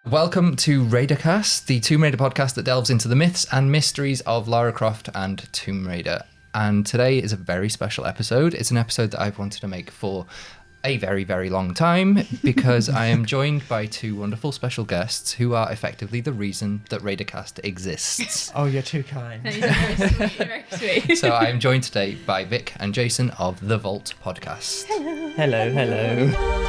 Welcome to Raidercast, the Tomb Raider podcast that delves into the myths and mysteries of Lara Croft and Tomb Raider. And today is a very special episode. It's an episode that I've wanted to make for a very, very long time because I am joined by two wonderful special guests who are effectively the reason that Raidercast exists. Oh, you're too kind. You're very sweet, very sweet. So I am joined today by Vic and Jason of The Vault podcast. Hello, hello.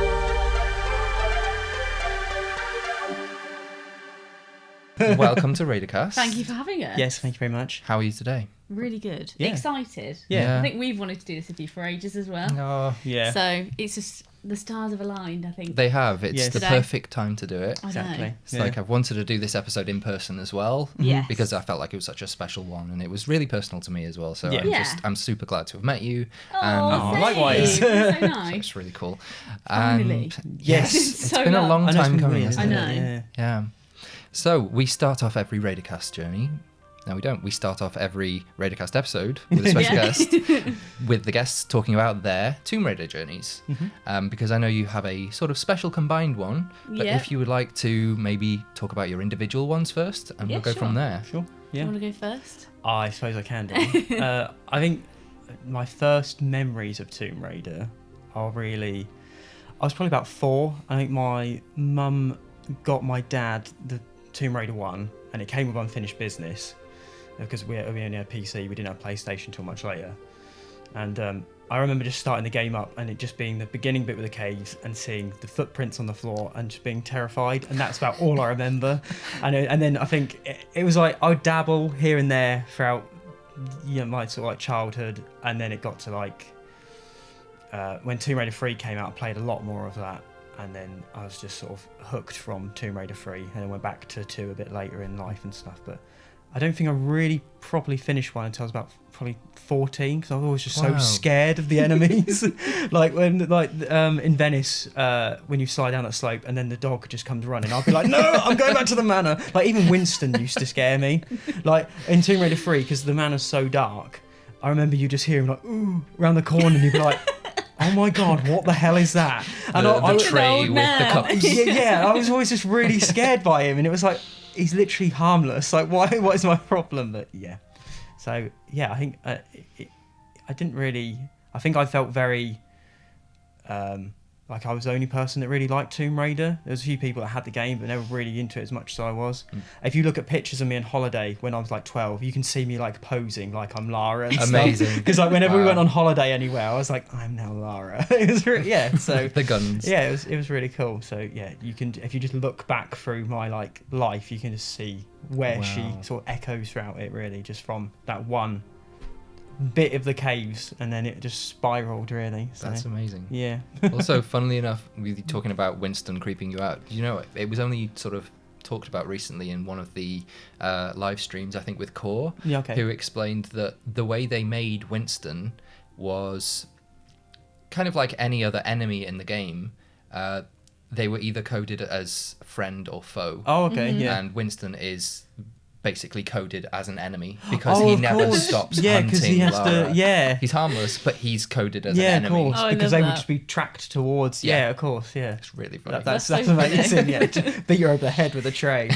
Welcome to Raidercast. Thank you for having us. Yes, thank you very much. How are you today? Really good. Yeah. Excited. Yeah. I think we've wanted to do this with you for ages as well. Oh, Yeah. So it's just the stars have aligned, I think. they have. It's Yes. the Today. perfect time to do it. I know. Exactly. It's like I've wanted to do this episode in person as well. Yes. Because I felt like it was such a special one and it was really personal to me as well. So Yeah. I'm super glad to have met you. Oh, Oh, likewise. so So nice. it's really cool. Finally. And yes, It's it's so been a long. long I know, it's time been coming, weird, hasn't I it? know. Yeah. Yeah. So we start off every Raidercast journey. No, we don't. We start off every Raidercast episode with a special Yeah. guest, with the guests talking about their Tomb Raider journeys. Because I know you have a sort of special combined one. But Yeah. if you would like to maybe talk about your individual ones first, and Yeah, we'll go sure. from there. Sure. Do Yeah. you want to go first? I suppose I can do. I think my first memories of Tomb Raider are really... I was probably about 4. I think my mum got my dad the Tomb Raider 1, and it came with unfinished business because we only had a PC. We didn't have PlayStation until much later. And I remember just starting the game up and it just being the beginning bit with the caves and seeing the footprints on the floor and just being terrified. And that's about all I remember. And then I think it was like I would dabble here and there throughout my sort of like childhood. And then it got to like when Tomb Raider 3 came out, I played a lot more of that. And then I was just sort of hooked from Tomb Raider 3 and then went back to 2 a bit later in life and stuff. But I don't think I really properly finished one until I was about probably 14 because I was always just so Wow. scared of the enemies. like in Venice, when you slide down that slope and then the dog just comes running, I'll be like, no, I'm going back to the manor. Like even Winston used to scare me. Like in Tomb Raider 3, because the manor's so dark, I remember you just hearing like, ooh, around the corner and you'd be like, oh my God, what the hell is that? And The An tray old with the man. cups. yeah, I was always just really scared by him, and it was like he's literally harmless. Like, why? What is my problem? But yeah, so yeah, I think I didn't really. I think I felt very like I was the only person that really liked Tomb Raider. There was a few people that had the game, but never really into it as much as I was. If you look at pictures of me on holiday when I was like 12, you can see me like posing like I'm Lara and Amazing. Because like whenever we Wow. went on holiday anywhere, I was like, I'm now Lara. It was really, yeah. So The guns. yeah, it was really cool. So yeah, you can if you just look back through my like life, you can just see where she Wow. sort of echoes throughout it. Really, just from that one bit of the caves, and then it just spiraled. Really, so, That's amazing. yeah. Also, funnily enough, with you talking about Winston creeping you out, you know, it was only sort of talked about recently in one of the live streams, I think with Core, Yeah, okay. who explained that the way they made Winston was kind of like any other enemy in the game. They were either coded as friend or foe. Oh, okay. Yeah. And Winston is basically coded as an enemy because Oh, he of never course. stops Yeah, hunting 'cause he has Lara. to. Yeah. He's harmless, but he's coded as Yeah, an of enemy. course, Oh, I because love they would that. just be tracked towards. Yeah. Yeah, of course. Yeah. It's really funny. That's That's so amazing. funny. Yeah, to beat her over the head with a tray.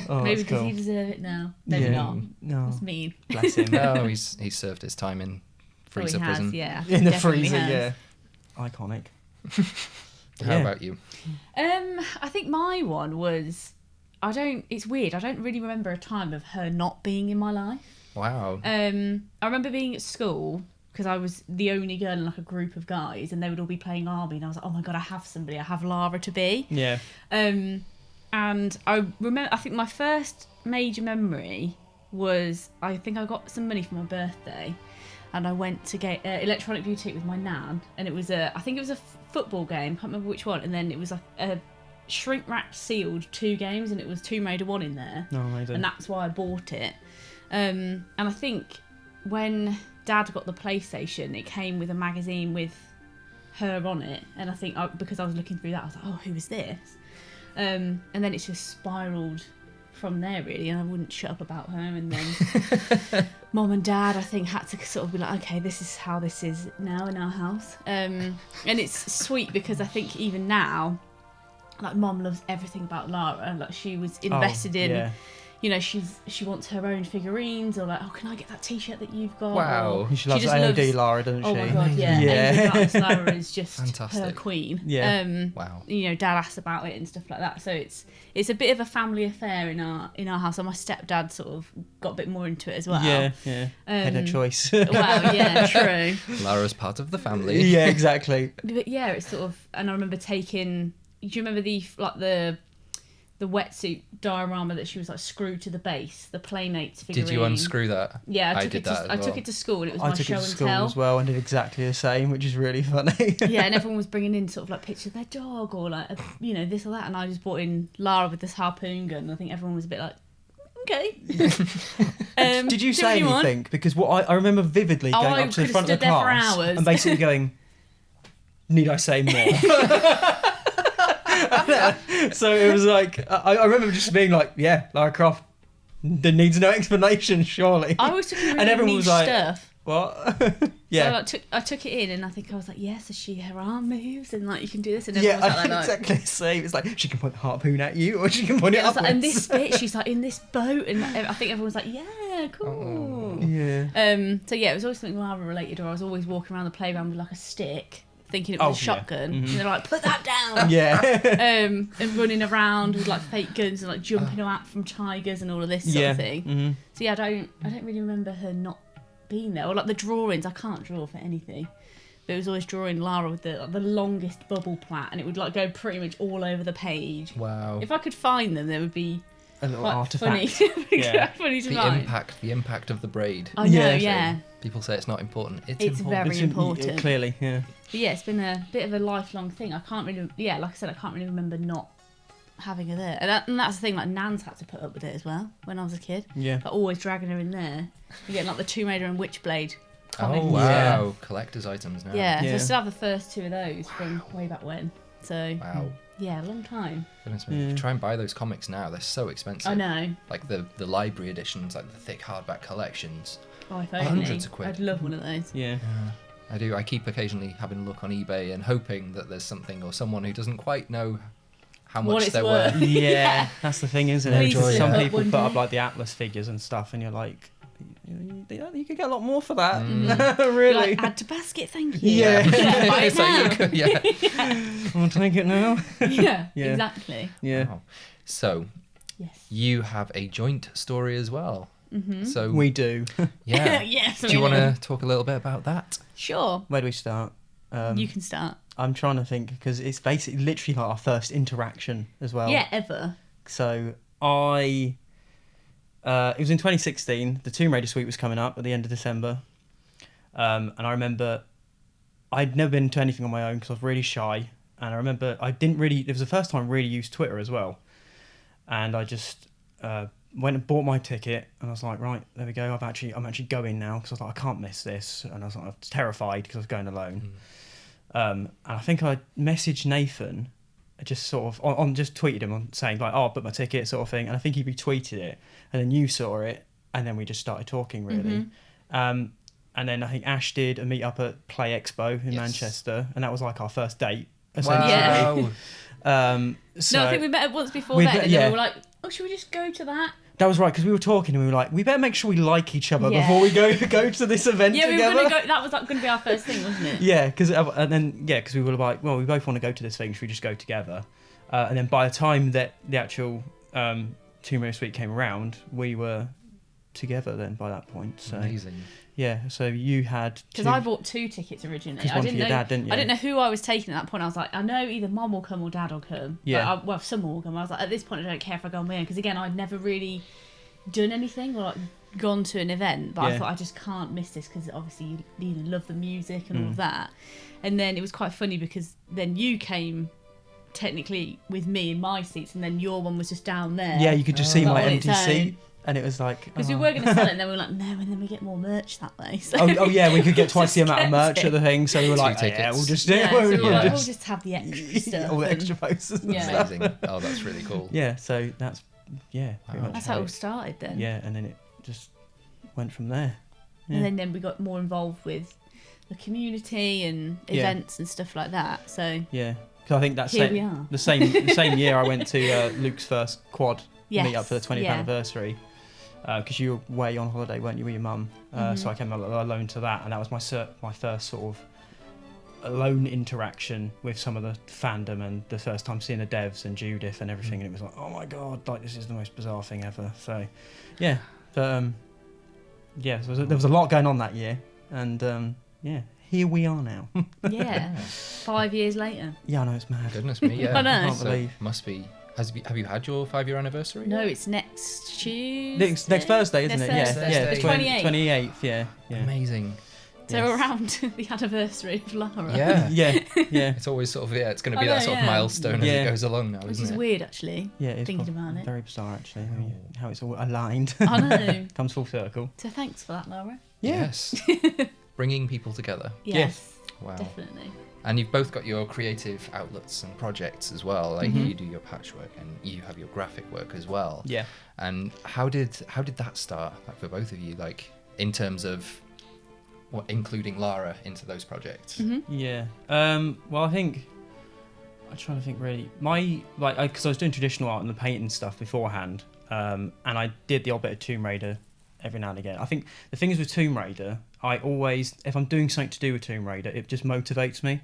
Oh, Maybe that's because cool. you deserve it now. Maybe Yeah. not. No, That's mean. bless him. No, he's served his time in freezer Oh, he has, prison. yeah. In the Definitely freezer, has. yeah. Iconic. How Yeah. about you? I think my one was, it's weird, I don't really remember a time of her not being in my life. Wow. I remember being at school, because I was the only girl in like a group of guys, and they would all be playing army, and I was like, oh my God, I have Lara to be. Yeah. And I think my first major memory was, I think I got some money for my birthday, and I went to get electronic boutique with my nan, and it was I think it was a football game, can't remember which one, and then it was like a shrink wrapped sealed 2 games, and it was Tomb Raider 1 in there, No, amazing. and that's why I bought it. And I think when Dad got the PlayStation, it came with a magazine with her on it, and I think because I was looking through that, I was like, oh, who is this? And then it's just spiraled from there, really, and I wouldn't shut up about her. And then Mom and Dad, I think, had to sort of be like, okay, this is how this is now in our house. And it's sweet because I think even now, like Mom loves everything about Lara. Like she was invested in. Yeah. You know, she wants her own figurines, or like, oh, can I get that T-shirt that you've got? Wow. Or She loves AOD Lara, doesn't she? Oh my god, yeah. Yeah. AOD Lara is just Fantastic. her queen. Yeah. Wow. You know, Dad asked about it and stuff like that. So it's a bit of a family affair in our house. And my stepdad sort of got a bit more into it as well. Yeah. Had a choice. Well, yeah, true. Lara's part of the family. Yeah, exactly. But yeah, it's sort of, and I remember taking. Do you remember the wetsuit diorama that she was like screwed to the base, the Playmates figurine? Did you unscrew that? Yeah, I did that as I well. took it to school and it was I my took show it to and school tell. as well and did exactly the same, which is really funny. Yeah, and everyone was bringing in sort of like pictures of their dog or like, you know, this or that. And I just brought in Lara with this harpoon gun. And I think everyone was a bit like, okay. Did you do say what want. anything? Because what I remember vividly going I up to the could've front of stood the there for class hours. and basically going, need I say more? So it was like, I remember just being like, yeah, Lara Croft, there needs no explanation, surely. I always took in really And everyone niche was like, stuff. what? Yeah. So I took it in and I think I was like, yes, is she her arm moves and like you can do this and Yeah, everyone was I like, know exactly the same. It's like, she can point the harpoon at you or she can point it yeah, I was upwards. like, and this bit, she's like in this boat, and I think everyone was like, yeah, cool. Yeah. So yeah, it was always something Lara related, or I was always walking around the playground with like a stick, thinking it was a shotgun, and they're like, put that down. Yeah. And running around with like fake guns and like jumping out from tigers and all of this sort of thing. Mm-hmm. So yeah, I don't really remember her not being there, or like the drawings. I can't draw for anything. But it was always drawing Lara with the longest bubble plait, and it would like go pretty much all over the page. Wow. If I could find them, there would be A little quite artifact. funny. Yeah. Funny to The find. impact of the braid. I know, Yeah. yeah. People say it's not important. It's It's important. very important. Clearly, yeah. But yeah, it's been a bit of a lifelong thing. I can't really, like I said, I can't really remember not having her there. And that's the thing, like Nan's had to put up with it as well when I was a kid. Yeah. Like always dragging her in there. You get like the Tomb Raider and Witchblade comics. Oh wow, collector's items now. Yeah, so I Yeah. still have the first two of those from way back when. So Wow. yeah, a long time. Goodness me. Yeah. Try and buy those comics now. They're so expensive. I know. Like the library editions, like the thick hardback collections. Oh, if only. Hundreds of quid. I'd love one of those. Yeah. I do. I keep occasionally having a look on eBay and hoping that there's something or someone who doesn't quite know how What much it's they're worth. worth. Yeah, that's the thing, isn't Please it? enjoy Some it. people One put up day. like the Atlas figures and stuff, and you're like, you could get a lot more for that. You're Really? like, add to basket, thank you. Yeah. Yeah, buy it So you now. could- yeah. I'll take it now. Yeah, Yeah. exactly. Yeah. Wow. So Yes. you have a joint story as well. Mm-hmm. So We do. yeah. Yes. Do you want to talk a little bit about that? Sure. Where do we start? You can start. I'm trying to think because it's basically literally like our first interaction as well. Yeah, ever. So it was in 2016. The Tomb Raider suite was coming up at the end of December, and I remember I'd never been to anything on my own because I was really shy, and I remember I didn't really. It was the first time I really used Twitter as well, and I just went and bought my ticket, and I was like, right, there we go. I'm actually going now because I was like, I can't miss this, and I was terrified because I was going alone. And I think I messaged Nathan, just sort of on just tweeted him on saying like, oh, I booked my ticket sort of thing, and I think he retweeted it, and then you saw it, and then we just started talking really. And then I think Ash did a meet up at Play Expo in Yes. Manchester, and that was like our first date essentially. Yeah. So No, I think we met once before We then, met- and then yeah. we were like, oh, should we just go to that? that was right because we were talking and we were like, we better make sure we like each other Yeah. before we go to this event Yeah, we together. were gonna go. That was like going to be our first thing, wasn't it? Yeah, because we were like, well, we both want to go to this thing. Should we just go together? And then by the time that the actual Tomb Raider suite came around, we were together. Then by that point, so Amazing. yeah. So you had Because I bought 2 tickets originally. 'Cause I one for didn't your know. dad, didn't you? I didn't know who I was taking at that point. I was like, I know either Mum will come or Dad will come. Yeah. Well, someone will come. I was like, at this point, I don't care if I go on my own because again, I'd never really done anything or like gone to an event. But I Yeah. thought I just can't miss this because obviously you love the music and all of that. And then it was quite funny because then you came technically with me in my seats, and then your one was just down there. yeah, you could just see Oh. my On empty its own. seat, and it was like Because we were going to sell it, and then we were like, no, and then we get more merch that way. So oh yeah, we could get twice the Just amount of kept merch it. at the thing, so we were 2 like, tickets. yeah, we'll just yeah, so we were like, Yeah. we'll just have the extra stuff. all the and- extra posters. And Yeah. stuff. Amazing. Oh, that's really cool. Yeah, so that's pretty Wow. much That's how it all started then. Yeah, and then it just went from there. Yeah. And then we got more involved with the community and Yeah. events and stuff like that. So Yeah, Because I think that's Here we are. the same year I went to Luke's first quad Yes, meet up for the 20th yeah. anniversary. Because you were away on holiday, weren't you, with your mum? So I came alone to that, and that was my first sort of alone interaction with some of the fandom, and the first time seeing the devs and Judith and everything, and it was like, oh my god, like this is the most bizarre thing ever. So, yeah, but yeah, so there was a lot going on that year, and yeah, here we are now. Yeah. 5 years later. Yeah, I know, it's mad. Goodness me, yeah. I know. Can't So believe. must be. Have you had your 5-year anniversary? No, it's next Tuesday. Next Thursday, isn't it? Next Yeah, Thursday. yeah, The 28th. 28th, yeah. Amazing. So Yes. around the anniversary of Lara. Yeah. Yeah, yeah. It's always sort of it's going to be I that know, sort of yeah. milestone Yeah. as it goes along now, Which isn't is it? weird, actually. Yeah, it's Thinking about it. very bizarre, actually, how it's all aligned. I know. Comes full circle. So thanks for that, Lara. Yes. Bringing people together. Yes. Wow. Definitely. And you've both got your creative outlets and projects as well. Like Mhm. you do your patchwork and you have your graphic work as well. Yeah. And how did that start, like for both of you, like in terms of including Lara into those projects? Yeah. Well, I think I'm trying to think really. Because I was doing traditional art and the painting stuff beforehand, and I did the odd bit of Tomb Raider every now and again. I think the thing is with Tomb Raider, I always, if I'm doing something to do with Tomb Raider, it just motivates me,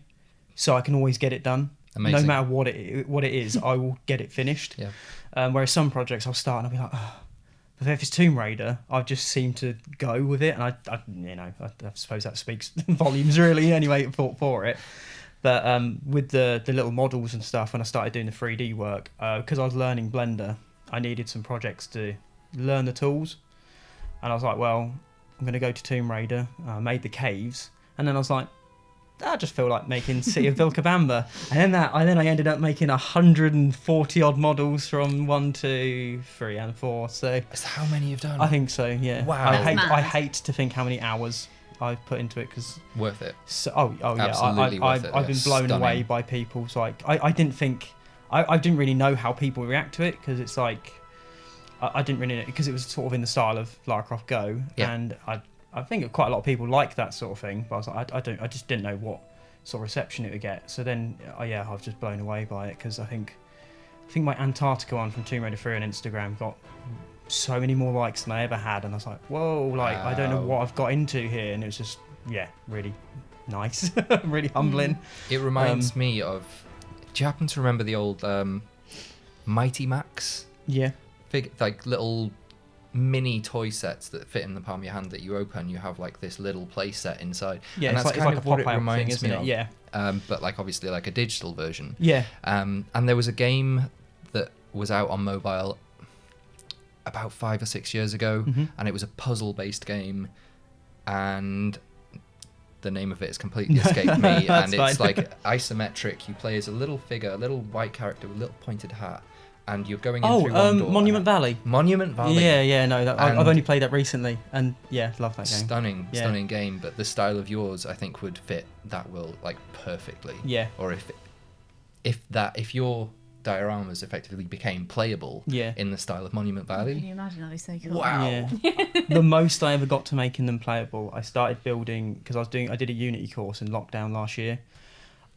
so I can always get it done. Amazing. No matter what it is, I will get it finished. Yeah. Whereas some projects I'll start and I'll be like, oh. But if it's Tomb Raider, I just seem to go with it, and I suppose that speaks volumes really anyway for it. But with the little models and stuff, when I started doing the 3D work, because I was learning Blender, I needed some projects to learn the tools, and I was like, well, I'm going to go to Tomb Raider. I made the caves, and then I was like, I just feel like making City of Vilcabamba, and then I ended up making 140 odd models from 1, 2, 3, and 4. So Is that how many you've done? I think so. Yeah. Wow. That's I mad. hate to think how many hours I've put into it, because Worth it. oh yeah, Absolutely worth it. I've been It's blown away stunning. by people. So I didn't think I didn't really know how people react to it, because it's like I didn't really know, because it was sort of in the style of Lara Croft Go, Yeah. and I think quite a lot of people like that sort of thing, but I was like, I just didn't know what sort of reception it would get. So then I was just blown away by it, because I think my Antarctica one from Tomb Raider 3 on Instagram got so many more likes than I ever had, and I was like, whoa, like I don't know Wow. what I've got into here, and it was just really nice, really humbling. It reminds me of. Do you happen to remember the old Mighty Max? Yeah. Like little mini toy sets that fit in the palm of your hand that you open. You have like this little play set inside. Yeah, and it's that's like kind a of what it pop-out reminds thing, isn't me it? of. Yeah. But like obviously like a digital version. Yeah. And there was a game that was out on mobile about 5 or 6 years ago, Mhm. and it was a puzzle-based game, and the name of it has completely escaped me. That's And it's fine. like isometric. You play as a little figure, a little white character with a little pointed hat, and you're going in through one door. Monument Valley. Monument Valley. Yeah, no, I've And- only played that recently, and yeah, love that game. Stunning, Yeah. stunning game. But the style of yours, I think, would fit that world like perfectly. Yeah. Or if your dioramas effectively became playable Yeah. in the style of Monument Can Valley. you imagine? That'd be so cool. Wow. Yeah. The most I ever got to making them playable, I started building, because I did a Unity course in lockdown last year.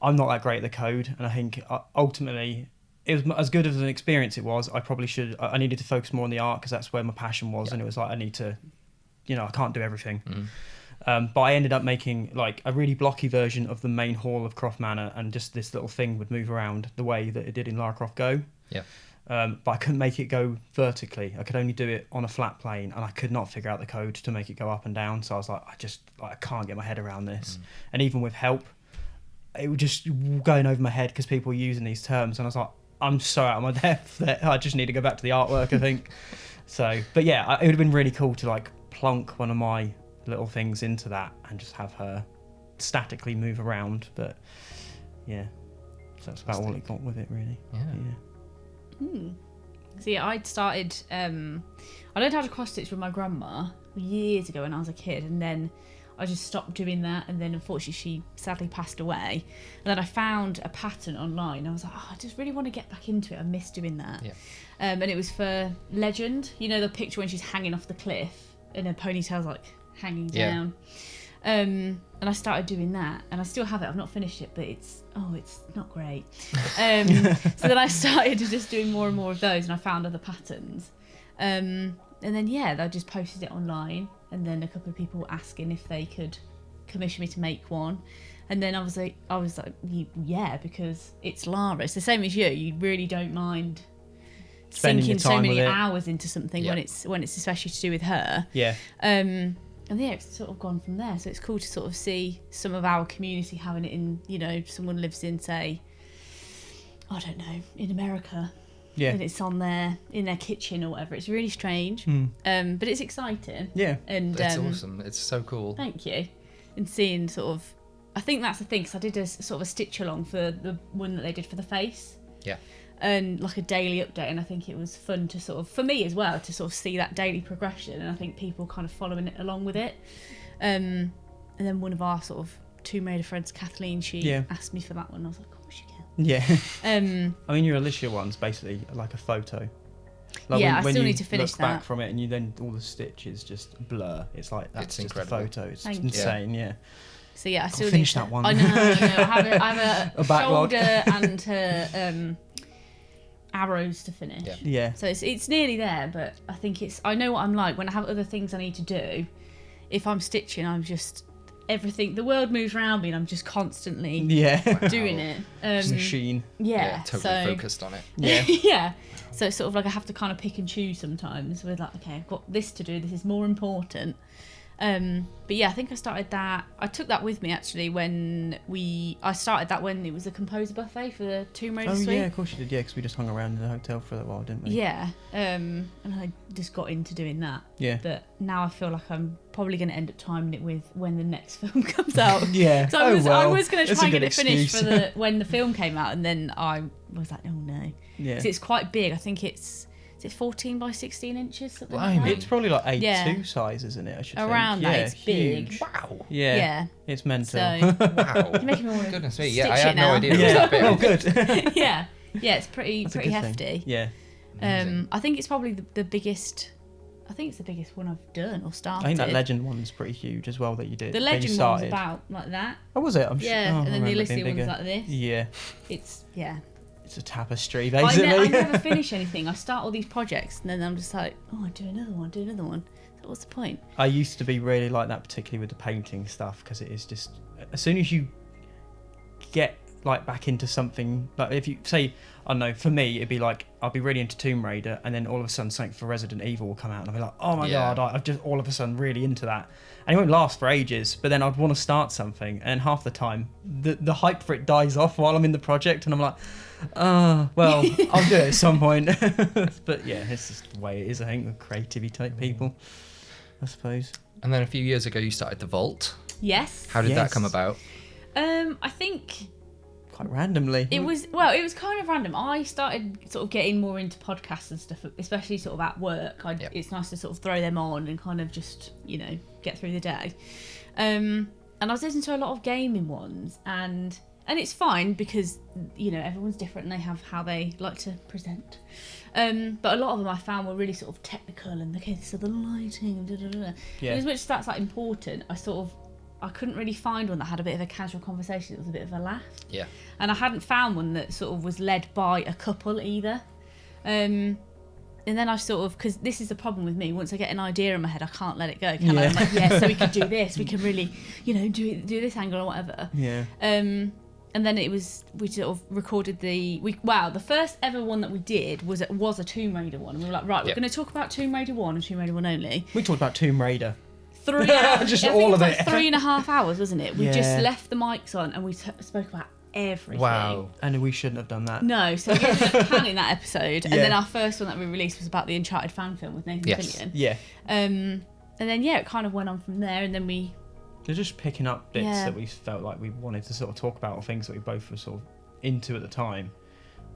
I'm not that great at the code, and I think ultimately it was as good as an experience it was. I needed to focus more on the art, because that's where my passion was, and it was like I need to, I can't do everything. But I ended up making like a really blocky version of the main hall of Croft Manor, and just this little thing would move around the way that it did in Lara Croft Go. Yeah. But I couldn't make it go vertically. I could only do it on a flat plane, and I could not figure out the code to make it go up and down. So I was like, I can't get my head around this. And even with help, it was just going over my head, because people were using these terms, and I was like, I'm so out of my depth that I just need to go back to the artwork, I think. So, but yeah, it would have been really cool to like plonk one of my little things into that and just have her statically move around. But yeah, so that's about all it got with it, really. Yeah. So yeah, I'd started. I learned how to cross stitch with my grandma years ago when I was a kid, and then I just stopped doing that. And then unfortunately, she sadly passed away. And then I found a pattern online. I was like, I just really want to get back into it. I miss doing that. Yeah. And it was for Legend. You know the picture when she's hanging off the cliff and her ponytail's like hanging Yeah. down. And I started doing that, and I still have it. I've not finished it, but it's not great. So then I started just doing more and more of those, and I found other patterns. And then I just posted it online, and then a couple of people were asking if they could commission me to make one. And then I was like, yeah, because it's Lara. It's the same as you. You really don't mind sinking so many hours into something when it's especially to do with her. Yeah. And it's sort of gone from there. So it's cool to sort of see some of our community having it in, someone lives in, say, I don't know, in America. Yeah. And it's on in their kitchen or whatever. It's really strange. But it's exciting. Yeah. And it's awesome. It's so cool. Thank you. And seeing sort of, I think that's the thing, because I did a sort of a stitch along for the one that they did for the face. Yeah. And like a daily update, and I think it was fun to sort of, for me as well, to sort of see that daily progression, and I think people kind of following it along with it. And then one of our sort of Tomb Raider friends, Kathleen, she asked me for that one. I was like, of course you can. Yeah. I mean, your Alicia one's basically like a photo. Like I still need to finish look that. back from it, and you then all the stitches just blur. It's like that's it's just incredible. a photo. It's insane. Yeah. So I still finish need that one. I know. I have a backlog. shoulder and her arrows to finish. Yeah. So it's nearly there, but I think I know what I'm like when I have other things I need to do. If I'm stitching, I'm just everything. The world moves around me, and I'm just constantly doing it. Just a machine. Yeah. Totally focused on it. Yeah. Yeah. So it's sort of like I have to kind of pick and choose sometimes. With like, okay, I've got this to do. This is more important. But I think I started that. I took that with me actually when I started that when it was a composer buffet for the Tomb Raider suite. Oh yeah, of course you did. Yeah, because we just hung around in the hotel for a while, didn't we? Yeah. And I just got into doing that. Yeah. But now I feel like I'm probably going to end up timing it with when the next film comes out. Yeah. So I was going to try and get it finished for when the film came out, and then I was like, oh no. Yeah. Because it's quite big. I think it's 14 by 16 inches, something like that. It's probably like A2 size, isn't it? I should around think. that. It's huge. big. Wow. Yeah. It's mental. So Wow. you're making me want to Goodness me. stitch Yeah, I had it no now. idea it was that big. Oh, good. yeah, it's pretty That's a good hefty. thing. Yeah. I think it's probably the biggest. I think it's the biggest one I've done or started. I think that Legend one's pretty huge as well that you did. The Legend one's about like that. Oh, was it? I'm sure. Yeah, and then the Elysia Elysia one's like this. Yeah. It's a tapestry, basically. I never finish anything. I start all these projects, and then I'm just like, I do another one. So what's the point? I used to be really like that, particularly with the painting stuff, because it is just, as soon as you get like back into something, like if you say, I don't know, for me it'd be like I'll be really into Tomb Raider, and then all of a sudden something for Resident Evil will come out, and I'll be like, oh my god, I'm just all of a sudden really into that, and it won't last for ages, but then I'd want to start something, and half the time the hype for it dies off while I'm in the project, and I'm like, well, I'll do it at some point. But yeah, it's just the way it is, I think, with creativity type people, I suppose. And then a few years ago you started The Vault. Yes. How did that come about? I think quite randomly. It was kind of random. I started sort of getting more into podcasts and stuff, especially sort of at work. It's nice to sort of throw them on and kind of just, get through the day. And I was listening to a lot of gaming ones, and it's fine because, everyone's different and they have how they like to present. But a lot of them I found were really sort of technical and, okay, so the lighting, Yeah. And as much as that's like important, I couldn't really find one that had a bit of a casual conversation. It was a bit of a laugh. Yeah. And I hadn't found one that sort of was led by a couple either. And then I sort of, because this is the problem with me, once I get an idea in my head, I can't let it go. I'm like, so we could do this. We can really, do this angle or whatever. Yeah. And then we sort of recorded the first ever one that we did was a Tomb Raider one. And we were like, right, we're going to talk about Tomb Raider 1 and Tomb Raider 1 only. We talked about Tomb Raider. 3 hours. Just all of it. 3.5 hours, wasn't it? We just left the mics on and we spoke about everything. Wow. And we shouldn't have done that. No, so we ended up canning that episode. And then our first one that we released was about the Uncharted fan film with Nathan Fillion. Yeah. And then, it kind of went on from there. And then They're just picking up bits that we felt like we wanted to sort of talk about, or things that we both were sort of into at the time.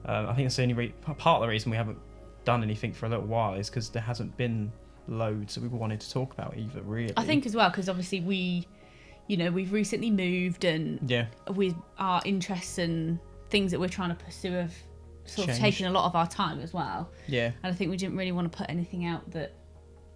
I think that's the only part of the reason we haven't done anything for a little while is because there hasn't been loads that we wanted to talk about either, really. I think as well, because obviously we've recently moved, and with our interests and things that we're trying to pursue have sort of taken a lot of our time as well. Yeah. And I think we didn't really want to put anything out that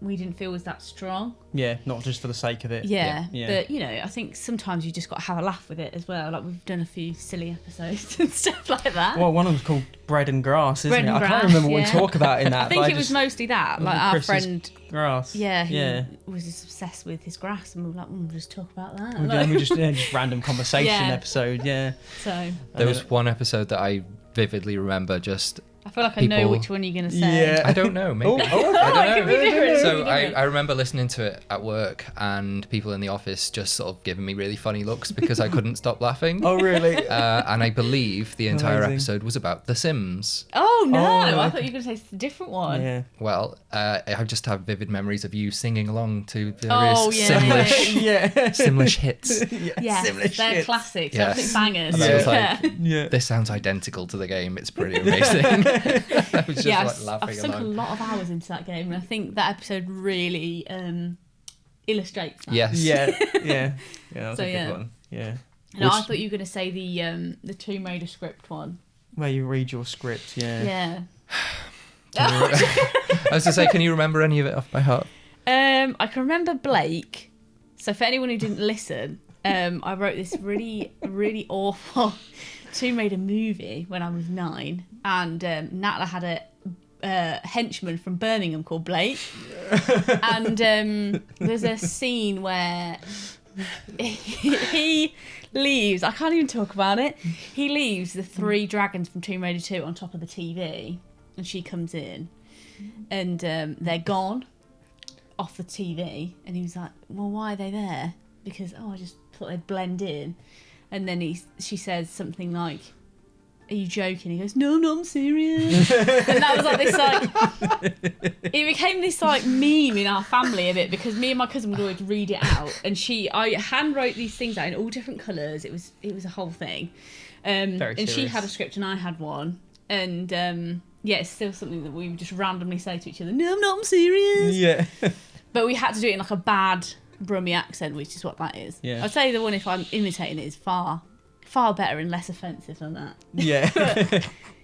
we didn't feel was that strong. Yeah, not just for the sake of it. Yeah, Yeah. but you know, I think sometimes you just got to have a laugh with it as well. Like we've done a few silly episodes and stuff like that. Well, one of them's called Bread and Grass, isn't Bread it? and I can't Grass, remember what we yeah. talk about in that. I think but it was mostly that. Like our Chris's friend, grass. who was just obsessed with his grass, and we were like, we'll just talk about that. We just random conversation Yeah. episode. Yeah. So There was one episode that I vividly remember. Just I feel like I know People- which one you're going to say. Yeah. I don't know. Maybe. Okay. I don't it could be know. different. So it could be different. I remember listening to it at work and people in the office just sort of giving me really funny looks because I couldn't stop laughing. Oh, really? And I believe the entire Amazing. episode was about The Sims. Oh no! Oh, I thought you were going to say a different one. Yeah. Well, I just have vivid memories of you singing along to various Oh, yeah. Simlish, Yeah. Simlish hits. Yes, Similar they're shit. classics. Yes. Absolute bangers. And I was Yeah. like, Yeah. this sounds identical to the game. It's pretty amazing. I was just yeah, like I've laughing sunk a along. lot of hours into that game, and I think that episode really illustrates that. Yes. Yeah. Yeah. That was So, a good yeah. one. Yeah. No, I Which- thought you were going to say the Tomb Raider script one. Where you read your script. Yeah. Yeah. I was to say, can you remember any of it off by heart? I can remember Blake. So for anyone who didn't listen, I wrote this really, really awful Tomb Raider movie when I was 9, and Natla had a henchman from Birmingham called Blake, and there's a scene where he leaves. I can't even talk about it. He leaves the 3 dragons from Tomb Raider 2 on top of the TV, and she comes in, and they're gone off the TV, and he was like, well, why are they there? Because I just thought they'd blend in. And then she says something like, are you joking? He goes, no, I'm serious. And that was like this it became this like meme in our family a bit, because me and my cousin would always read it out, and I hand wrote these things out in all different colours. It was a whole thing. Very and she serious. had a script and I had one, and yeah, it's still something that we would just randomly say to each other, no, I'm serious. Yeah. But we had to do it in like a bad Brummy accent, which is what that is. Yeah. I'd say the one, if I'm imitating it, is far better and less offensive than that. Yeah.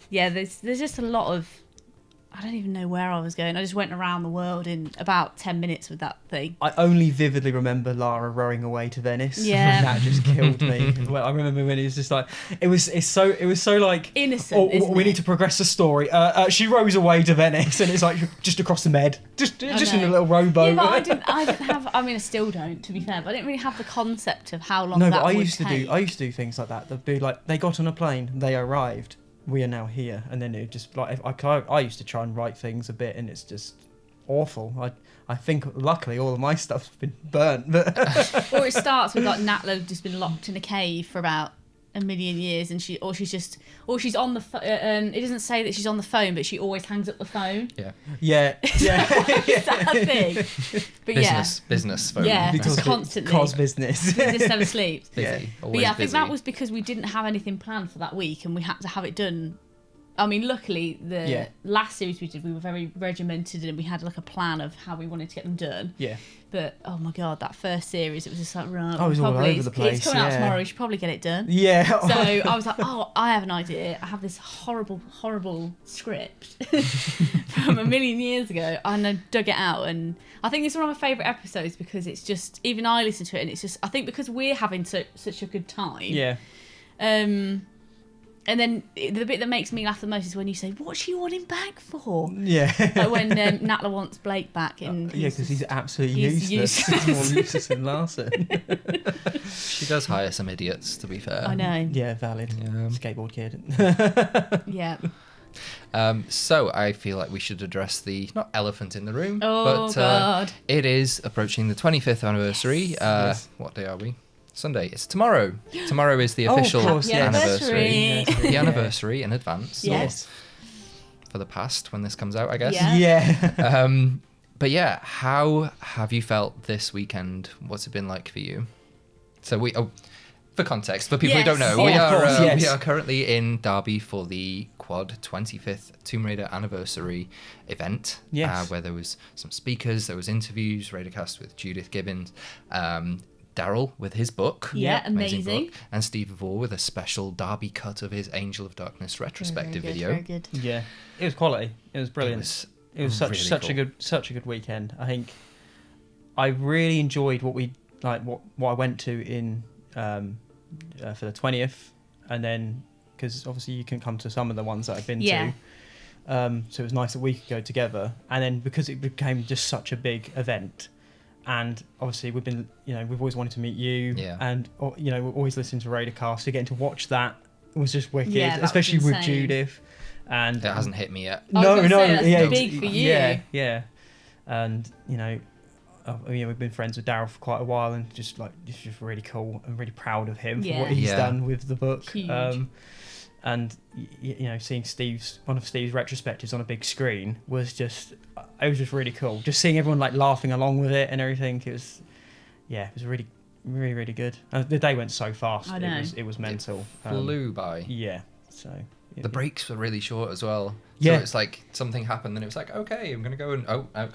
Yeah, there's just a lot of, I don't even know where I was going. I just went around the world in about 10 minutes with that thing. I only vividly remember Lara rowing away to Venice. Yeah. And that just killed me. Well, I remember when it was just like, it was so like Innocent, isn't we it? need to progress the story. She rows away to Venice, and it's like just across the Med, just in a know. little rowboat. Yeah, but I didn't have, I mean, I still don't, to be fair, but I didn't really have the concept of how long No, that but I would used to take. do things like that. They'd be like, they got on a plane, they arrived, we are now here, and then it just like I used to try and write things a bit, and it's just awful. I think luckily all of my stuff's been burnt, but Or it starts with like Natla just been locked in a cave for about a million years, and she's on the it doesn't say that she's on the phone, but she always hangs up the phone. Yeah. yeah. Is that a thing? But Business phone. Yeah. Because Constantly. cause business. yeah, just never sleeps. Busy. Yeah. Always But yeah, I think busy. that was because we didn't have anything planned for that week, and we had to have it done. I mean, luckily the last series we did, we were very regimented, and we had like a plan of how we wanted to get them done. Yeah. But oh my god, that first series, it was just like, right, I was all probably, over the place, it's coming out yeah. tomorrow. We should probably get it done. Yeah. So I was like, oh, I have an idea. I have this horrible script from a million years ago, and I dug it out. And I think it's one of my favourite episodes because it's just, even I listen to it, and it's just, I think because we're having such a good time. Yeah. And then the bit that makes me laugh the most is when you say, "What's she wanting back for?" Yeah. Like when Natla wants Blake back, and Yeah, because he's absolutely he's useless. He's more useless than Larson. She does hire some idiots, to be fair. I know. Yeah, valid. Yeah. Skateboard kid. Yeah. So I feel like we should address the, not elephant in the room, Oh but God. it is approaching the 25th anniversary. Yes. What day are we? Sunday. It's tomorrow. Tomorrow is the Oh, of official course, yes. anniversary. Anniversary. The anniversary in advance. Yes. For the past, when this comes out, I guess. Yeah. Yeah. But yeah, how have you felt this weekend? What's it been like for you? So for context, for people who don't know, Yes. we are currently in Derby for the Quad 25th Tomb Raider anniversary event. Yes. Where there was some speakers, there was interviews, Raidercast with Judith Gibbons, Daryl with his book. Yeah, amazing amazing. book, and Steve Vore with a special Derby cut of his Angel of Darkness retrospective video. Very good. Yeah. It was quality. It was It brilliant. was It was Really such a good weekend. I think I really enjoyed what I went to in for the 20th, and then because obviously you can come to some of the ones that I've been to. So it was nice that we could go together, and then because it became just such a big event, and obviously we've always wanted to meet you, and we're always listening to Raidercast, so getting to watch that was just wicked, especially with Judith. And it hasn't hit me yet. That's big for you. Yeah, and we've been friends with Daryl for quite a while, and it's just really cool. I'm really proud of him for what he's done with the book. Huge. And seeing one of Steve's retrospectives on a big screen was just really cool. Just seeing everyone like laughing along with it and everything. It was really, really, really good. And the day went so fast. I know. It was mental. It flew by. Yeah. So the breaks were really short as well. Yeah. So it's like something happened, and it was like, okay, I'm gonna go and go back.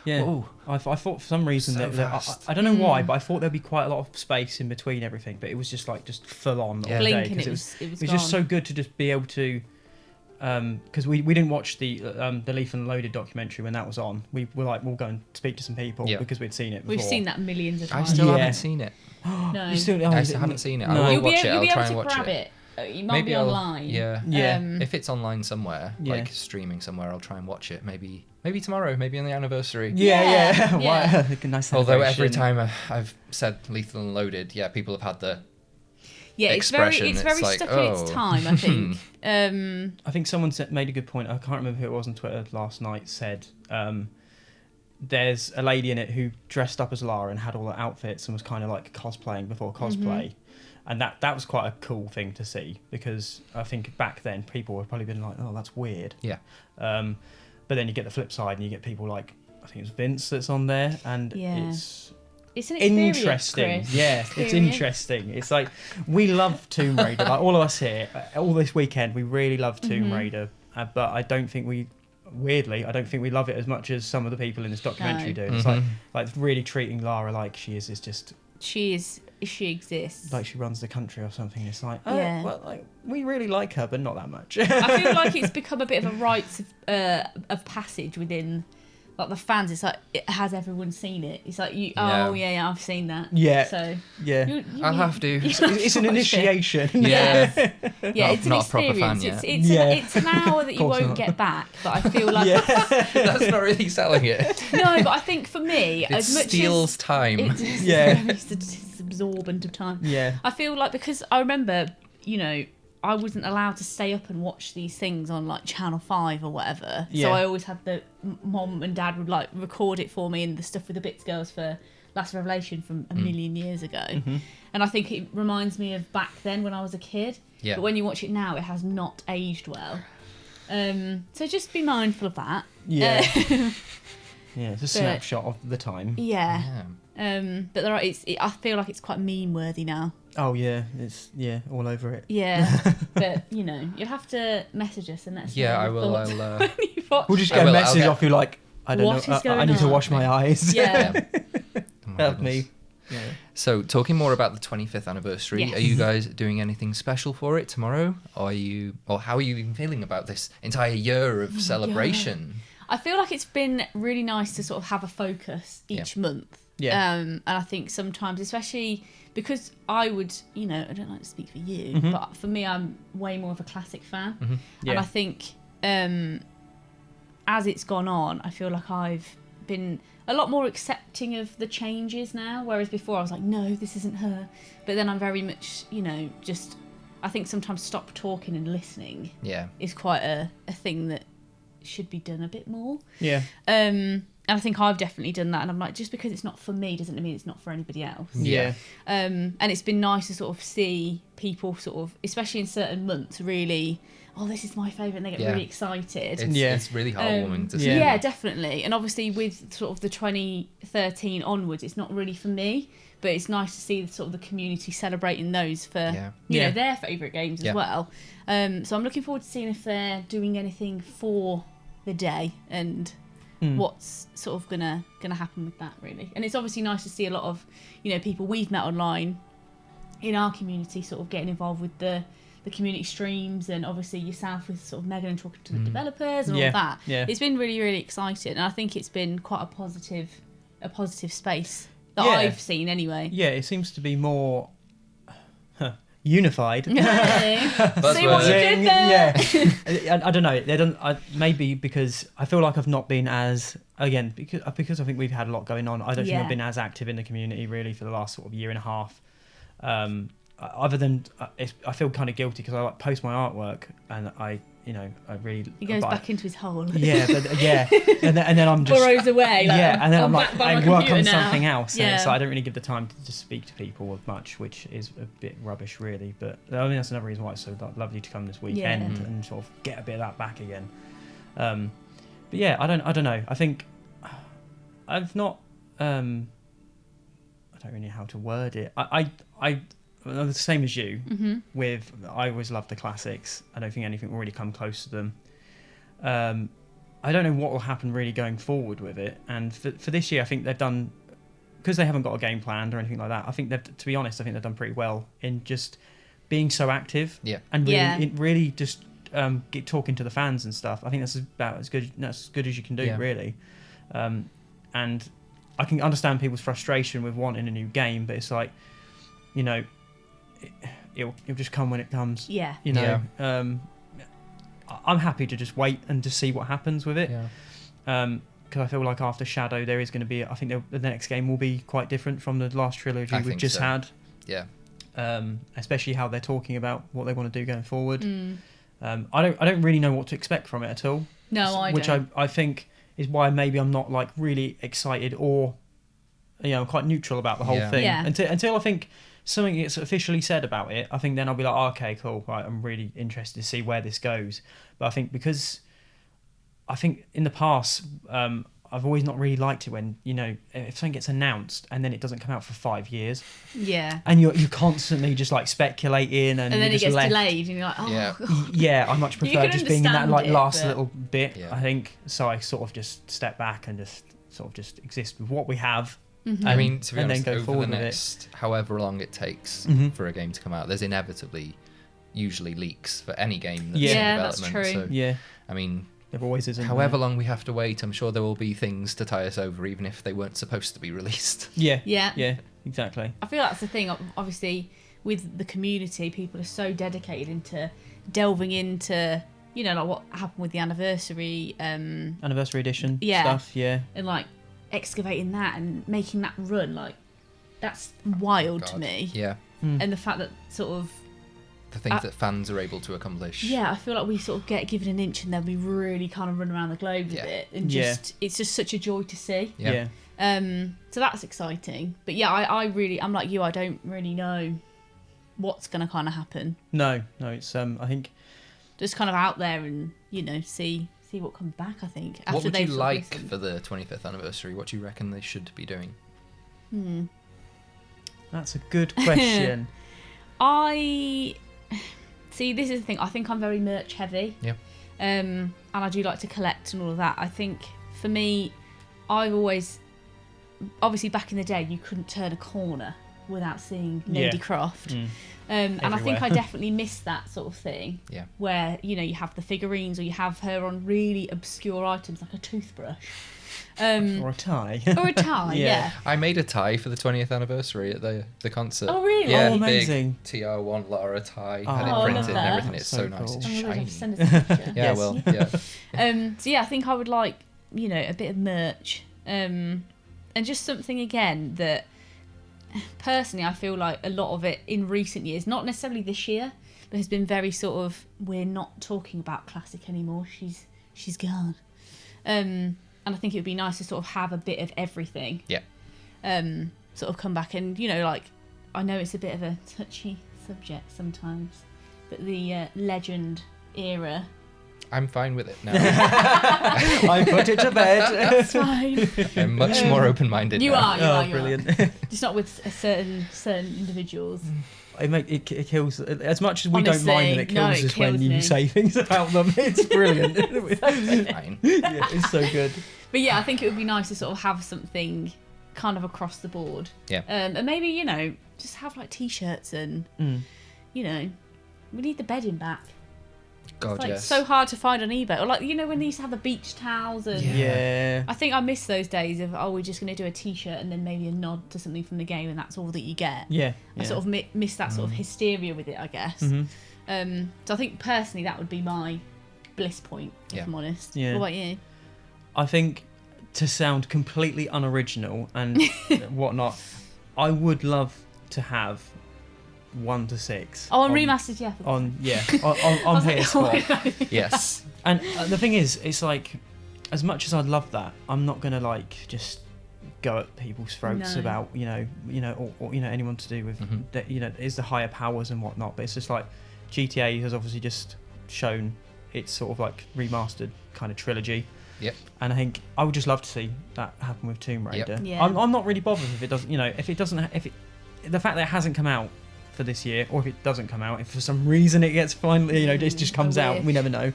Yeah. Whoa. I thought for some reason So that I don't know why, but I thought there'd be quite a lot of space in between everything. But it was just full on all day. Blinking, it was gone. just so good to just be able to. Because we didn't watch the Leaf and Loaded documentary when that was on. We were like, we'll go and speak to some people because we'd seen it before. We've seen that millions of I times. still haven't seen it. No. You still, I still haven't seen it. No. I will You'll watch it. I'll be try able and to watch grab it. it might be online. Yeah. If it's online somewhere, Yeah. like streaming somewhere, I'll try and watch it. Maybe tomorrow, maybe on the anniversary. Yeah. Yeah. Wow. Nice. Although every celebration. time I've said Lethal and Loaded, people have had the It's very expression. It's like, stuck in its time, I think. I think someone made a good point. I can't remember who it was on Twitter last night. Said there's a lady in it who dressed up as Lara and had all the outfits and was kind of like cosplaying before cosplay. And that was quite a cool thing to see, because I think back then people would probably been like, oh, that's weird. Yeah. But then you get the flip side and you get people like, I think it was Vince that's on there, and it's an experience, interesting. Chris. Yeah, it's interesting. It's like, we love Tomb Raider. Like all of us here, all this weekend, we really love Tomb Raider. But I don't think we love it as much as some of the people in this documentary do. It's like really treating Lara like she exists. Like she runs the country or something. It's like, we really like her, but not that much. I feel like it's become a bit of a rites of passage within like the fans. It's like, has everyone seen it? It's like, I've seen that. Yeah. So I'll have to. It's an initiation. Yeah. It's not an a proper fan experience. yet. It's an hour that you won't get back, but I feel like That's not really selling it. no, but I think for me, It as much steals as time. it's absorbent of time. Yeah. I feel like, because I remember, I wasn't allowed to stay up and watch these things on like Channel 5 or whatever. Yeah. So I always had the mom and dad would like record it for me, and the stuff with the Bits Girls for Last Revelation from a million years ago. And I think it reminds me of back then when I was a kid. Yeah. But when you watch it now, it has not aged well. So just be mindful of that. Yeah. It's a snapshot of the time. Yeah. But I feel like it's quite meme worthy now. Oh yeah, it's all over it. Yeah, but you'll have to message us and let us know. I will. We'll just get a message off you like, I don't What know. is going I need to on? wash my eyes. Yeah. Help me. Yeah. So, talking more about the 25th anniversary, Yes. are you guys doing anything special for it tomorrow? Or how are you even feeling about this entire year of celebration? I feel like it's been really nice to sort of have a focus each month. Yeah. And I think sometimes, especially because I would, I don't like to speak for you, but for me, I'm way more of a classic fan. Yeah. And I think as it's gone on, I feel like I've been a lot more accepting of the changes now, whereas before I was like, no, this isn't her. But then I'm very much, just, I think sometimes stop talking and listening is quite a thing that should be done a bit more. Yeah. And I think I've definitely done that, and I'm like, just because it's not for me doesn't mean it's not for anybody else. Yeah. And it's been nice to sort of see people sort of, especially in certain months, really, this is my favourite, and they get really excited. It's really heartwarming to see. Yeah, definitely. And obviously with sort of the 2013 onwards, it's not really for me, but it's nice to see sort of the community celebrating those for their favourite games as well. So I'm looking forward to seeing if they're doing anything for the day and what's sort of gonna happen with that, really. And it's obviously nice to see a lot of people we've met online in our community sort of getting involved with the the community streams, and obviously yourself with sort of Megan and talking to the developers and all that. Yeah. It's been really, really exciting, and I think it's been quite a positive space that I've seen anyway. Yeah, it seems to be more unified. See what you did there? Yeah. I don't know. Maybe because I feel like I've not been as, again, because I think we've had a lot going on. I don't think I've been as active in the community really for the last sort of year and a half. Other than I feel kind of guilty because I like post my artwork and I really. He goes back into his hole. Yeah, and then I'm just burrows away. Like, and then I'm like I work on now. something else. Yeah. And so I don't really give the time to just speak to people much, which is a bit rubbish, really. But I mean that's another reason why it's so lovely to come this weekend and sort of get a bit of that back again. But yeah, I don't know. I think I've not. I don't really know how to word it. I'm the same as you. With I always love the classics. I don't think anything will really come close to them. I don't know what will happen really going forward with it. And for this year, I think they've done, because they haven't got a game planned or anything like that. I think to be honest, I think they've done pretty well in just being so active. Yeah. And really just talking to the fans and stuff. I think that's about as good as you can do, really. And I can understand people's frustration with wanting a new game, but it's like, it'll just come when it comes. Yeah. I'm happy to just wait and to see what happens with it. Yeah. Because I feel like after Shadow there is going to be, I think the next game will be quite different from the last trilogy we've just had. Yeah. Especially how they're talking about what they want to do going forward. I don't really know what to expect from it at all. No, I which don't. I think is why maybe I'm not like really excited or quite neutral about the whole thing. Yeah. Until I think something gets officially said about it, I think then I'll be like, okay, cool, right, I'm really interested to see where this goes. But I think because I think in the past, I've always not really liked it when, if something gets announced and then it doesn't come out for 5 years. Yeah. And you're constantly just like speculating and then it just gets left. delayed and you're like, oh, God. Yeah, I much prefer just being in that like last but... little bit, Yeah. I think. So I sort of just step back and just sort of just exist with what we have. I mean, to be and honest, then go over forward the with it. next however long it takes for a game to come out, there's inevitably usually leaks for any game that's in that's development. true. So, Yeah, I mean, there always is. however long we have to wait, I'm sure there will be things to tie us over, even if they weren't supposed to be released. Yeah, Yeah. exactly. I feel that's the thing. Obviously, with the community, people are so dedicated into delving into, like what happened with the anniversary Edition stuff. Yeah, and like excavating that and making that run, like that's wild to me. Yeah. And the fact that sort of The things that fans are able to accomplish. Yeah, I feel like we sort of get given an inch and then we really kind of run around the globe with it, and it's just such a joy to see. Yeah. So that's exciting. But yeah, I'm like you. I don't really know what's going to kind of happen. No, it's I think Just kind of out there and see what comes back. I think. What would you like listened. for the 25th anniversary? What do you reckon they should be doing? that's a good question. I see. This is the thing. I think I'm very merch heavy. Yeah. And I do like to collect and all of that. I think for me, I've always, obviously back in the day, you couldn't turn a corner without seeing Lady Croft. And I think I definitely miss that sort of thing. Yeah. Where you have the figurines or you have her on really obscure items like a toothbrush. Or a tie. Or a tie, yeah. I made a tie for the 20th anniversary at the concert. Oh, really? Yeah, Oh, amazing. Big TR1 Lara tie. Oh, Had I it printed love and that. everything. It's so So nice. cool. It's Oh, shiny. I'll send us a picture. Yeah, Yes. well, yeah. So yeah, I think I would like, a bit of merch. And just something again that personally I feel like a lot of it in recent years, not necessarily this year, but has been very sort of, we're not talking about classic anymore. She's gone. And I think it would be nice to sort of have a bit of everything. Yeah. Sort of come back and, like, I know it's a bit of a touchy subject sometimes, but the legend era. I'm fine with it now. I put it to bed. That's fine. I'm much more open-minded You now. are, you Oh, are. brilliant. Just not with certain individuals. It kills as much as we don't mind them. It Honestly, no, kills it us when kills you me. say things about them. It's brilliant. Fine. Yeah, it's so good. But yeah, I think it would be nice to sort of have something kind of across the board. Yeah. And maybe, just have like t-shirts and, We need the bedding back. God, It's like yes. so hard to find on eBay. Or like, you know, when they used to have the beach towels and... Yeah. I think I miss those days of, we're just going to do a T-shirt and then maybe a nod to something from the game and that's all that you get. Yeah. I sort of miss that sort of hysteria with it, I guess. Mm-hmm. So I think personally that would be my bliss point, if I'm honest. Yeah. What about you? I think, to sound completely unoriginal and whatnot, I would love to have 1 to 6. Oh, on remastered, yeah. On PS4. Yes. And the thing is, it's like, as much as I'd love that, I'm not gonna like just go at people's throats about or anyone to do with is the higher powers and whatnot. But it's just like GTA has obviously just shown its sort of like remastered kind of trilogy. Yep. And I think I would just love to see that happen with Tomb Raider. Yep. Yeah. I'm not really bothered if it doesn't. The fact that it hasn't come out for this year, or if it doesn't come out, if for some reason it gets finally, it just comes out, we never know.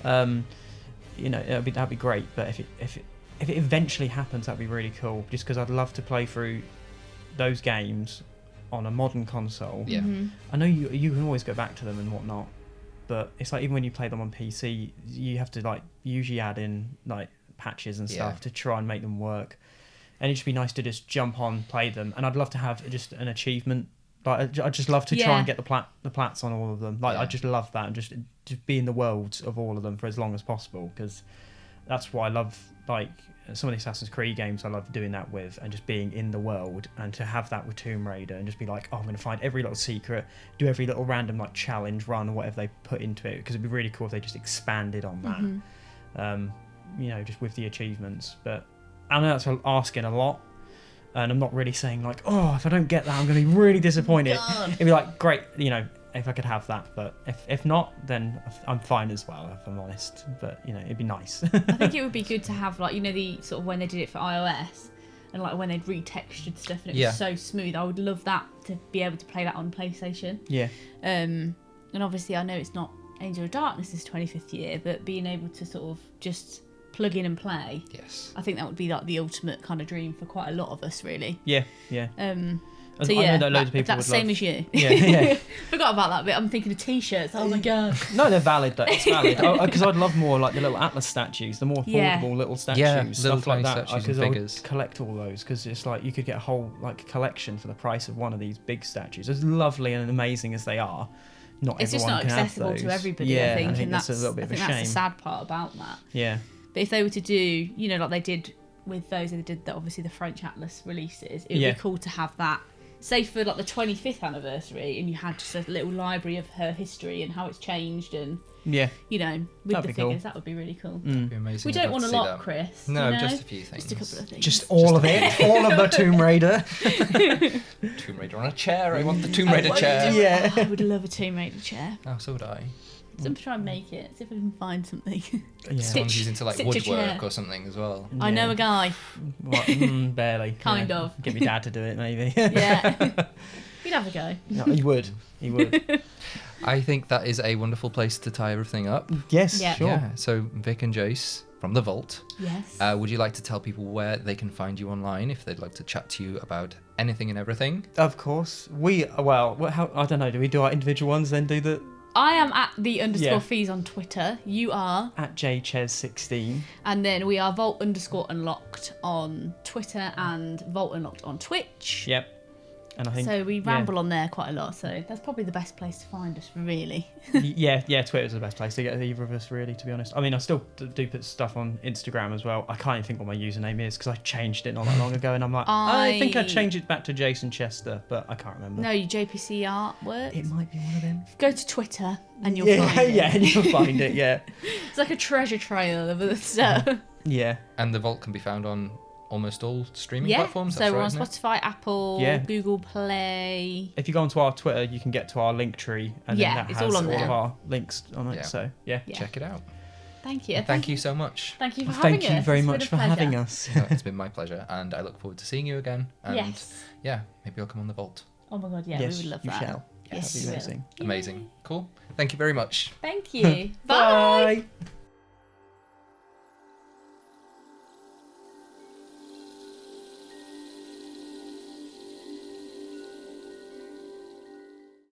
That'd be great. But if it eventually happens, that'd be really cool. Just because I'd love to play through those games on a modern console. Yeah. I know you can always go back to them and whatnot, but it's like even when you play them on PC, you have to like usually add in like patches and stuff to try and make them work. And it'd just be nice to just jump on, play them, and I'd love to have just an achievement. Like I'd just love to try and get the plats on all of them. Like I just love that, and just be in the worlds of all of them for as long as possible, because that's what I love. Like some of the Assassin's Creed games, I love doing that with, and just being in the world, and to have that with Tomb Raider, and just be like, oh, I'm going to find every little secret, do every little random like challenge run or whatever they put into it, because it'd be really cool if they just expanded on that. Just with the achievements. But I know that's asking a lot. And I'm not really saying like, oh, if I don't get that, I'm going to be really disappointed. It'd be like, great, if I could have that. But if not, then I'm fine as well, if I'm honest. But, it'd be nice. I think it would be good to have like, the sort of when they did it for iOS and like when they'd retextured stuff and it was so smooth. I would love that, to be able to play that on PlayStation. Yeah. And obviously I know it's not Angel of Darkness's 25th year, but being able to sort of just plug in and play. Yes. I think that would be like the ultimate kind of dream for quite a lot of us, really. Yeah. I know that loads of people that's would same love. as you. Yeah. Forgot about that bit. I'm thinking of T-shirts. Oh my god. No, they're valid. It's valid. Because I'd love more like the little Atlas statues, the more affordable little statues, little stuff like tiny that. statues Because and I figures. would collect all those, because it's like you could get a whole like collection for the price of one of these big statues. As lovely and amazing as they are, not it's just everyone not can accessible have those. to everybody. Yeah, I think, and that's a little bit of a shame. That's the sad part about that. Yeah. But if they were to do, like they did with those, they did obviously the French Atlas releases, it would be cool to have that, say for like the 25th anniversary, and you had just a little library of her history and how it's changed, and with That'd the be figures, cool. that would be really cool. That'd be amazing. We don't want a lot, that. Chris. No, just a few things. Just a couple of things. Just all of it, all of the Tomb Raider. Tomb Raider on a chair. I want the Tomb Raider chair. Yeah. I would love a Tomb Raider chair. Oh, so would I. So try and make it. See if I can find something. Yeah. Someone's using to like stitch a chair. woodwork or something as well. I know a guy. What? Barely. Kind of. Get my dad to do it, maybe. Yeah. He'd have a go. No, he would. He would. I think that is a wonderful place to tie everything up. Yes, Yeah. sure. Yeah. So Vic and Jace from the Vault. Yes. Would you like to tell people where they can find you online if they'd like to chat to you about anything and everything? Of course. I don't know. Do we do our individual ones, then do the... I am at the _ fees on Twitter. You are At jchez16. And then we are Vault _ Unlocked on Twitter and Vault Unlocked on Twitch. Yep. And I think... So we ramble on there quite a lot. So that's probably the best place to find us, really. yeah, Twitter's the best place to get either of us, really, to be honest. I mean, I still do put stuff on Instagram as well. I can't even think what my username is, because I changed it not that long ago, and I'm like, I think I changed it back to Jason Chester, but I can't remember. No, your JPC artwork. It might be one of them. Go to Twitter and you'll find it. Yeah, and you'll find it, yeah. It's like a treasure trail of other stuff. Yeah. And the Vault can be found on almost all streaming platforms. So That's we're right, on isn't it? Spotify, Apple, Yeah. Google Play. If you go onto our Twitter, you can get to our link tree, and then that it's has all on all there. of our links on it. Yeah. So yeah. Check it out. Thank you. Thank you so much. Thank you for having us. Thank you very It's been much a for pleasure. having us. No, it's been my pleasure, and I look forward to seeing you again. And Yes. yeah, maybe I'll come on the Vault. Oh my god, yeah, Yes, we would love you that. shall. Yes, That'd be we will. amazing. Amazing. Cool. Thank you very much. Thank you. Bye. Bye.